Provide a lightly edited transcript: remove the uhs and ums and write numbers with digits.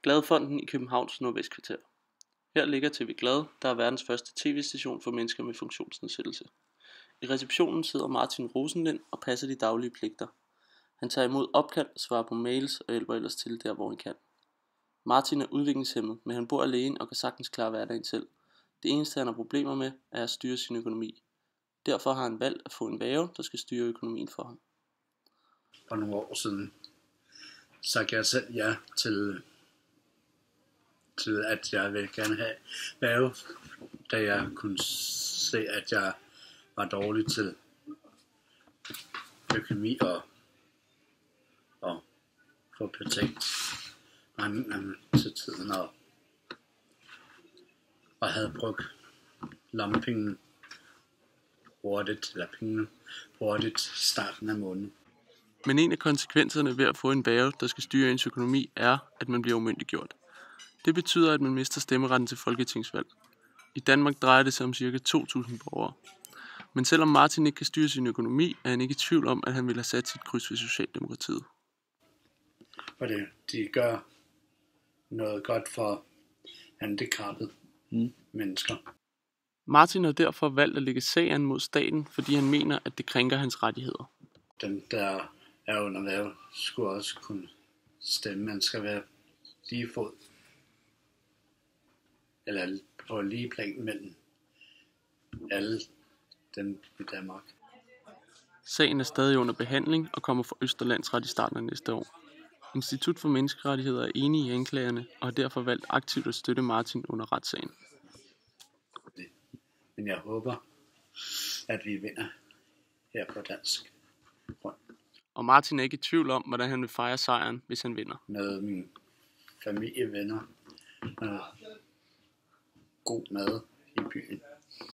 Gladfonden i Københavns Nordvestkvarter. Her ligger TV Glad, der er verdens første tv-station for mennesker med funktionsnedsættelse. I receptionen sidder Martin Rosenlind og passer de daglige pligter. Han tager imod opkald, svarer på mails og hjælper ellers til der, hvor han kan. Martin er udviklingshæmmet, men han bor alene og kan sagtens klare hverdagen selv. Det eneste, han har problemer med, er at styre sin økonomi. Derfor har han valgt at få en værge, der skal styre økonomien for ham. For nogle år siden sagde jeg selv ja til at jeg vil gerne have værge, da jeg kunne se, at jeg var dårlig til økonomi og få patent til tiden og havde brugt lommepenge hurtigt starten af måneden. Men en af konsekvenserne ved at få en værge, der skal styre ens økonomi, er, at man bliver umyndiggjort. Det betyder, at man mister stemmeretten til folketingsvalg. I Danmark drejer det sig om ca. 2.000 borgere. Men selvom Martin ikke kan styre sin økonomi, er han ikke i tvivl om, at han vil have sat sit kryds ved Socialdemokratiet. Og de gør noget godt for handicappede mennesker. Martin har derfor valgt at lægge sag an mod staten, fordi han mener, at det krænker hans rettigheder. Den, der er under værge, skulle også kunne stemme. Man skal være lige fod. Eller på lige plan mellem alle dem i Danmark. Sagen er stadig under behandling og kommer for Østerlandsret i starten af næste år. Institut for Menneskerettigheder er enige i anklagerne og har derfor valgt aktivt at støtte Martin under retssagen. Men jeg håber, at vi vinder her på dansk grund. Og Martin er ikke i tvivl om, hvordan han vil fejre sejren, hvis han vinder. Med min familie, venner, god mad i byen.